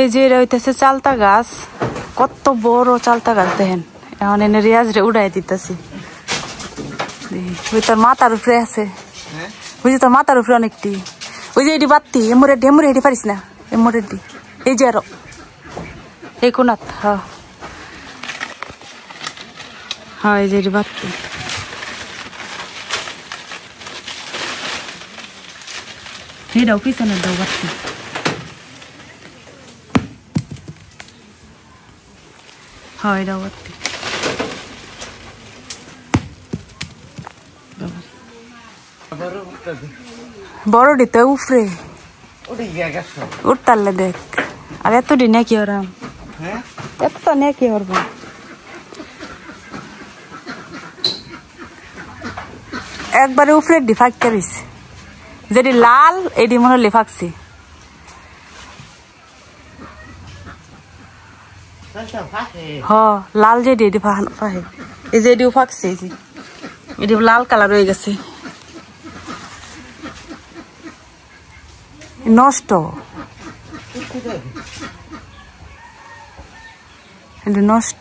এই যে এটা হইতেছে চালতা গাছ, কত বড় চালতা গাছ দেখেন। এখন এনে রিয়াজ রে উড়াই দিতেছি। ওই তোর মাথার উপরে আছে, বুঝলি তোর মাথার উপরে অনেকটি। ওই যে এটি বাত্তি এমরে হেঁটে পারিস না, এমরে এই যে আরো এই কোনাত। হ্যাঁ এই যে এটি বাত্তি। এটাও পিছনের দাও বাত্তি। হ্যাঁ এটাও বাত্তি। বড়ডি তো উফরে উঠতারলে দেখ। আর এতডি নাকি ওরাম, এত নাকি ওর একবারে উফরে ডি ফাঁকতে রয়েছে। যেটি লাল এটি মনে হলে ফাঁকছি। হ লাল যেটি এটি ফাঁকে, এই যে এটিও ফাঁকছে, এই যে এটি লাল কালার হয়ে গেছে, নষ্ট। এটি নষ্ট।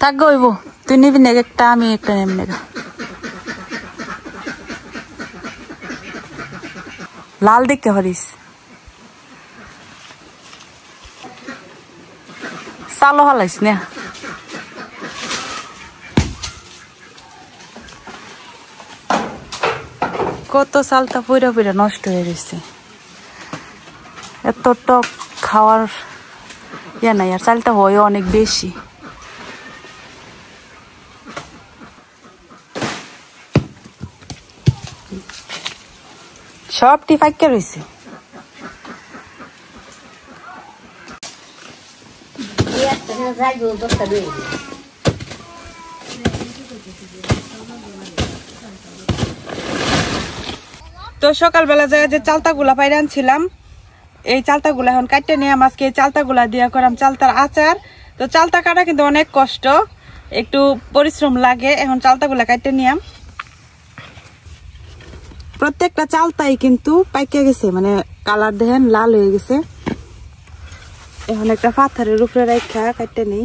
থাক গইব, তুই নিবি না একটা, আমি একটা নেব না। লাল দেখতে পারিস, চালো হালাইস না। কত চালটা পুরা পুরা নষ্ট হয়ে গেছে। এত টক খাওয়ার ইয়া নাই, আর চালটা হয় অনেক বেশি। সবটি ফাঁকে রয়েছে। তো সকালবেলা যায় যে চালতা গুলা পাইরে আনছিলাম, এই চালতা গুলা এখন কাটতে নিয়ে আজকে এই চালতা গুলা দিয়া করাম চালতার আচার। তো চালতা কাটা কিন্তু অনেক কষ্ট, একটু পরিশ্রম লাগে। এখন চালতা গুলা কাটতে নিয়াম। প্রত্যেকটা চালতাই কিন্তু পাইকে গেছে, মানে কালার দেখেন লাল হয়ে গেছে। এখন একটা পাথরের উপরে রাখা কাটতে নেই।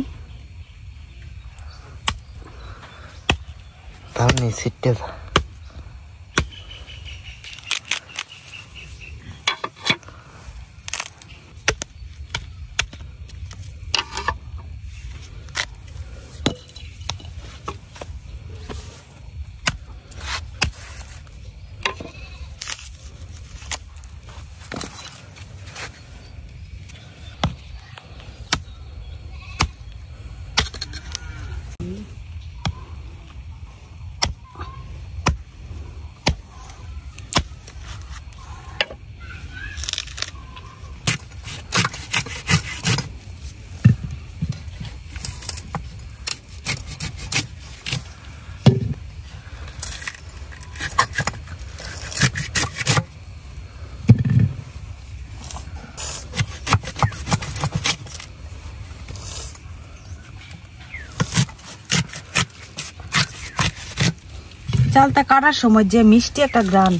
চালটা কাটার সময় যে মিষ্টি একটা গ্রান,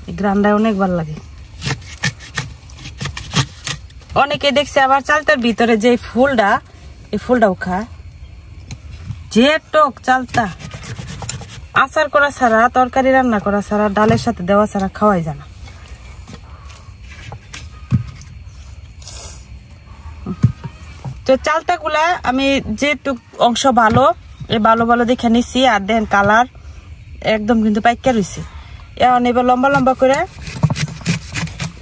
এই গ্রানটা অনেক ভালো লাগে। অনেকে দেখছে আবার চালতার ভিতরে যে ফুলটা, এই ফুলটাও খায়। যে টক চালতা, আচার করা ছাড়া, তরকারি রান্না করা ছাড়া, ডালের সাথে দেওয়া ছাড়া খাওয়াই যায় না। তো চালতা গুলা আমি যেটুক অংশ ভালো, এই ভালো ভালো দেখে নিছি। আর দেন কালার একদম কিন্তু পাইকা রয়েছে। এখন এবার লম্বা লম্বা করে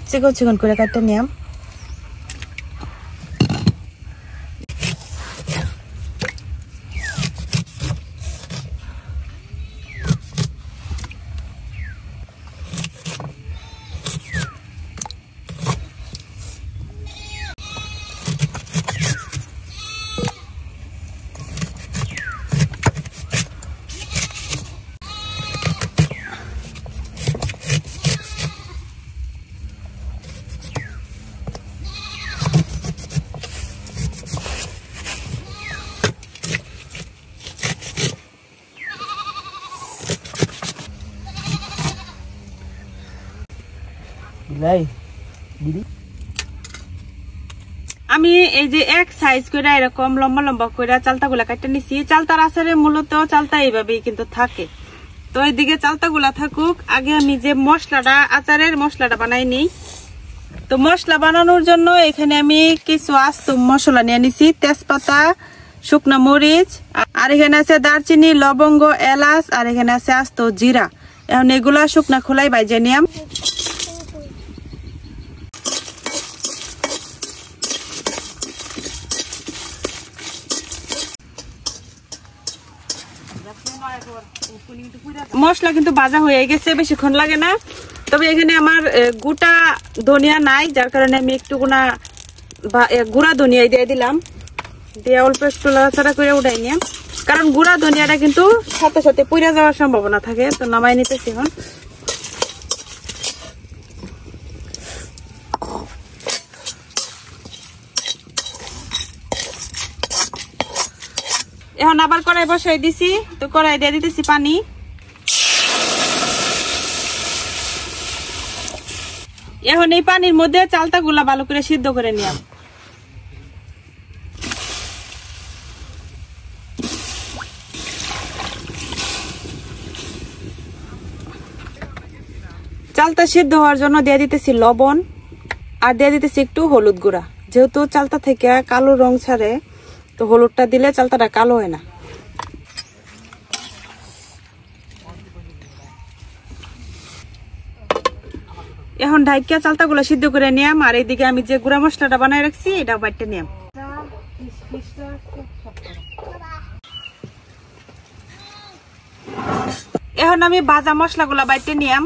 চিকন চিকন করে কাটতে নিয়াম। আমি এই যে এক সাইজ করে এরকম লম্বা লম্বা করে চালতাগুলা কাটতে নিছি। চালতার আচারে মূলত চালতা এইভাবেই কিন্তু থাকে। তো এইদিকে চালতাগুলা থাকুক, আগে আমি যে মশলাটা আচারের মশলাটা বানাই নিই। তো মশলা বানানোর জন্য এখানে আমি কিছু আস্ত মশলা নিয়ে নিছি, তেজপাতা, শুকনা মরিচ, আর এখানে আছে দারচিনি, লবঙ্গ, এলাচ, আর এখানে আছে আস্ত জিরা। এখন এগুলা শুকনা খোলাই বাইজে নিয়াম। মশলা কিন্তু ভাজা হয়ে গেছে, বেশিক্ষণ লাগে না। তবে এখানে আমার গোটা ধনিয়া নাই, যার কারণে আমি একটু গুঁড়া ধনিয়া দিয়ে দিলাম, দিয়ে অল্প একটু লাড়াচাড়া করে উঠাই নিলাম। কারণ গুঁড়া ধনিয়াটা কিন্তু সাথে সাথে পুড়ে যাওয়ার সম্ভাবনা থাকে। তো নামাই নিতেছি এখন। এখন আবার কড়াই বসাই দিছি। তো কড়াই দিয়ে দিতেছি পানি। এখন এই পানির মধ্যে চালতাগুলা ভালো করে সিদ্ধ করে নিলাম। চালতা সিদ্ধ হওয়ার জন্য দিয়ে দিতেছি লবণ, আর দিয়ে দিতেছি একটু হলুদ গুঁড়া। যেহেতু চালতা থেকে কালো রং ছাড়ে, তো হলুদটা দিলে চালতাটা কালো হয় না। এখন ঢাইকা চালতাগুলো সিদ্ধ করে নিয়াম। আর এইদিকে আমি যে গুঁড়া মশলাটা বানাই রাখছি এটা বাইটে নিয়াম। এখন আমি ভাজা মশলাগুলা বাইটে নিয়াম।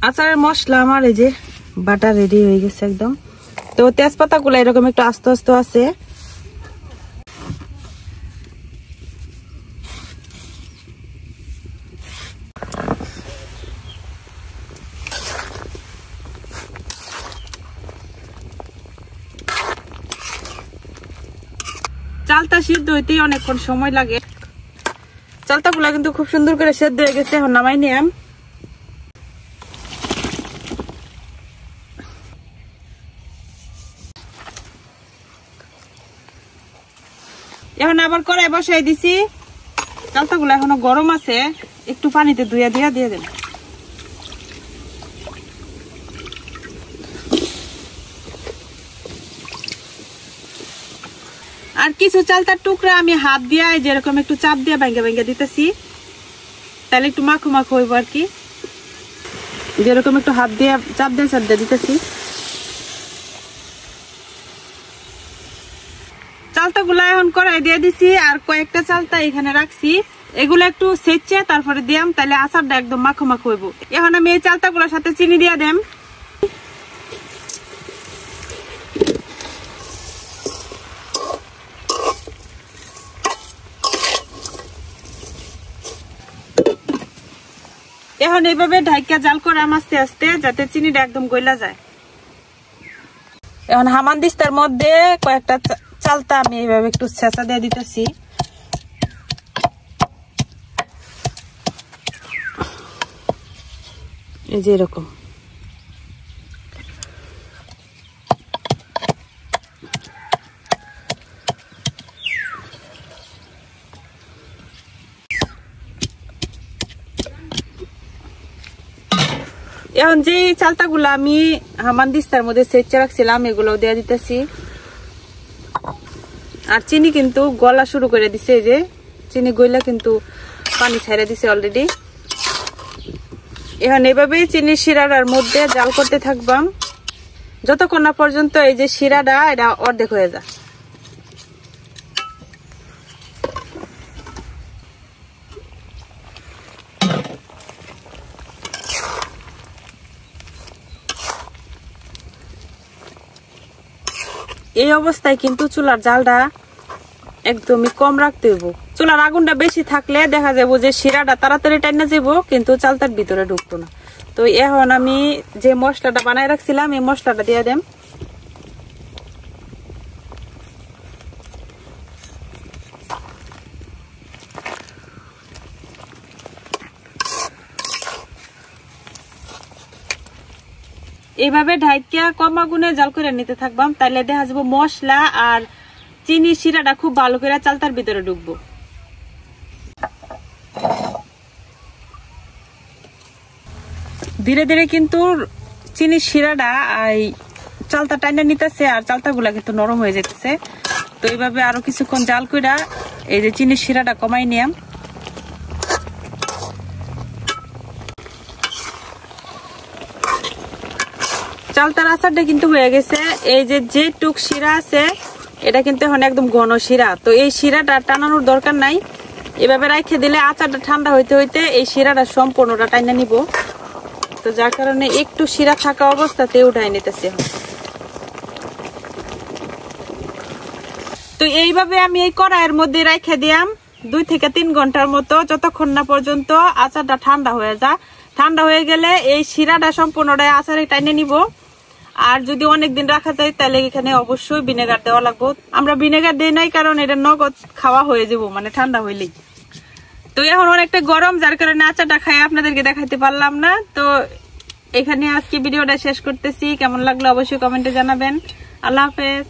আচারের মশলা আমার এই যে বাটা রেডি হয়ে গেছে একদম। তো তেজপাতা গুলা এরকম একটু আস্তে আস্তে আছে। চালতা সিদ্ধ হইতে অনেকক্ষণ সময় লাগে। চালতাগুলা কিন্তু খুব সুন্দর করে সিদ্ধ হয়ে গেছে। এখন নামাই নিয়াম। এখন আবার কড়াই বসাই দিছি। চালতাগুলা এখনো গরম আছে, একটু পানিতে ধুইয়া দিয়ে দেন। আর কিছু চালতার টুকরা আমি হাত দিয়া যেরকম একটু চাপ দিয়ে ভাঙ্গে ভাঙ্গে দিতেছি, তাহলে একটু মাখো মাখো হইব আর কি। যেরকম একটু হাত দিয়ে চাপ দিয়ে দিতেছি। চালতাগুলা এখন কড়াই দিয়ে দিছি। আর কয়েকটা চালতা এখানে রাখছি, এগুলো একটু সেচে তারপরে দিয়াম, তাহলে আচারটা একদম মাখো মাখো হইব। এখন আমি এই চালতাগুলোর সাথে চিনি দিয়ে দেম। এখন এইভাবে ঢাইকা জাল করাম আস্তে আস্তে, যাতে চিনিটা একদম গইলা যায়। এখন হামানদিস্তার মধ্যে কয়েকটা চালতা আমি এইভাবে একটু ছেঁচা দিয়ে দিতেছি। এই যে এরকম। এখন যে চালতাগুলো আমি হামানদিস্তার মধ্যে সেচে রাখছিলাম এগুলো দিয়ে দিতেছি। আর চিনি কিন্তু গলা শুরু করে দিছে, এই যে চিনি গইলা কিন্তু পানি ছেড়ে দিছে অলরেডি। এখন এভাবেই চিনি শিরাটার মধ্যে জাল করতে থাকবাম যতক্ষণ না পর্যন্ত এই যে শিরাটা এটা অর্ধেক হয়ে যায়। এই অবস্থায় কিন্তু চুলার জালটা একদমই কম রাখতে হইব। চুলার আগুনটা বেশি থাকলে দেখা যাবো যে শিরাটা তাড়াতাড়ি টাইনা যাব, কিন্তু চালতার ভিতরে ঢুকতো না। তো এখন আমি যে মশলাটা বানাই রাখছিলাম এই মশলাটা দিয়ে দেম। এইভাবে ঢাইকা কম আগুনে জাল করে নিতে থাকবাম, তাইলে দেখা যাবো মশলা আর চিনি শিরাটা খুব ভালো করে চালতার ভিতরে ঢুকবো। ধীরে ধীরে কিন্তু চিনি শিরাটা চালতা টাইনা নিতেছে আর চালতা গুলা কিন্তু নরম হয়ে যেতেছে। তো এইভাবে আরো কিছুক্ষণ জাল কইরা এই যে চিনি শিরাটা কমাই নিয়াম। চালতার আচারটা কিন্তু হয়ে গেছে। এই যে টুক শিরা আছে এটা কিন্তু এখন একদম ঘন শিরা। তো এই শিরাটা টানানোর দরকার নাই, এভাবে রাখে দিলে আচারটা ঠান্ডা হইতে হইতে এই শিরাটা সম্পূর্ণটা টাইনা নিব। তো যার কারণে একটু শিরা থাকা অবস্থাতে উঠাই নিতেছি। তো এইভাবে আমি এই কড়াইয়ের মধ্যে রেখে দিলাম 2 থেকে 3 ঘন্টার মতো, যতক্ষণ না পর্যন্ত আচারটা ঠান্ডা হয়ে যায়। ঠান্ডা হয়ে গেলে এই শিরাটা সম্পূর্ণটাই আচারে টাইনে নিব। আর যদি অনেকদিন রাখা যায় তাহলে এখানে অবশ্যই ভিনেগার দেওয়া লাগবে। আমরা ভিনেগার দিই নাই কারণ এটা নগদ খাওয়া হয়ে যাব, মানে ঠান্ডা হইলেই। তো এখন অনেকটা গরম, যার কারণে আচারটা খাই আপনাদেরকে দেখাইতে পারলাম না। তো এখানে আজকে ভিডিওটা শেষ করতেছি। কেমন লাগলো অবশ্যই কমেন্টে জানাবেন। আল্লাহ হাফেজ।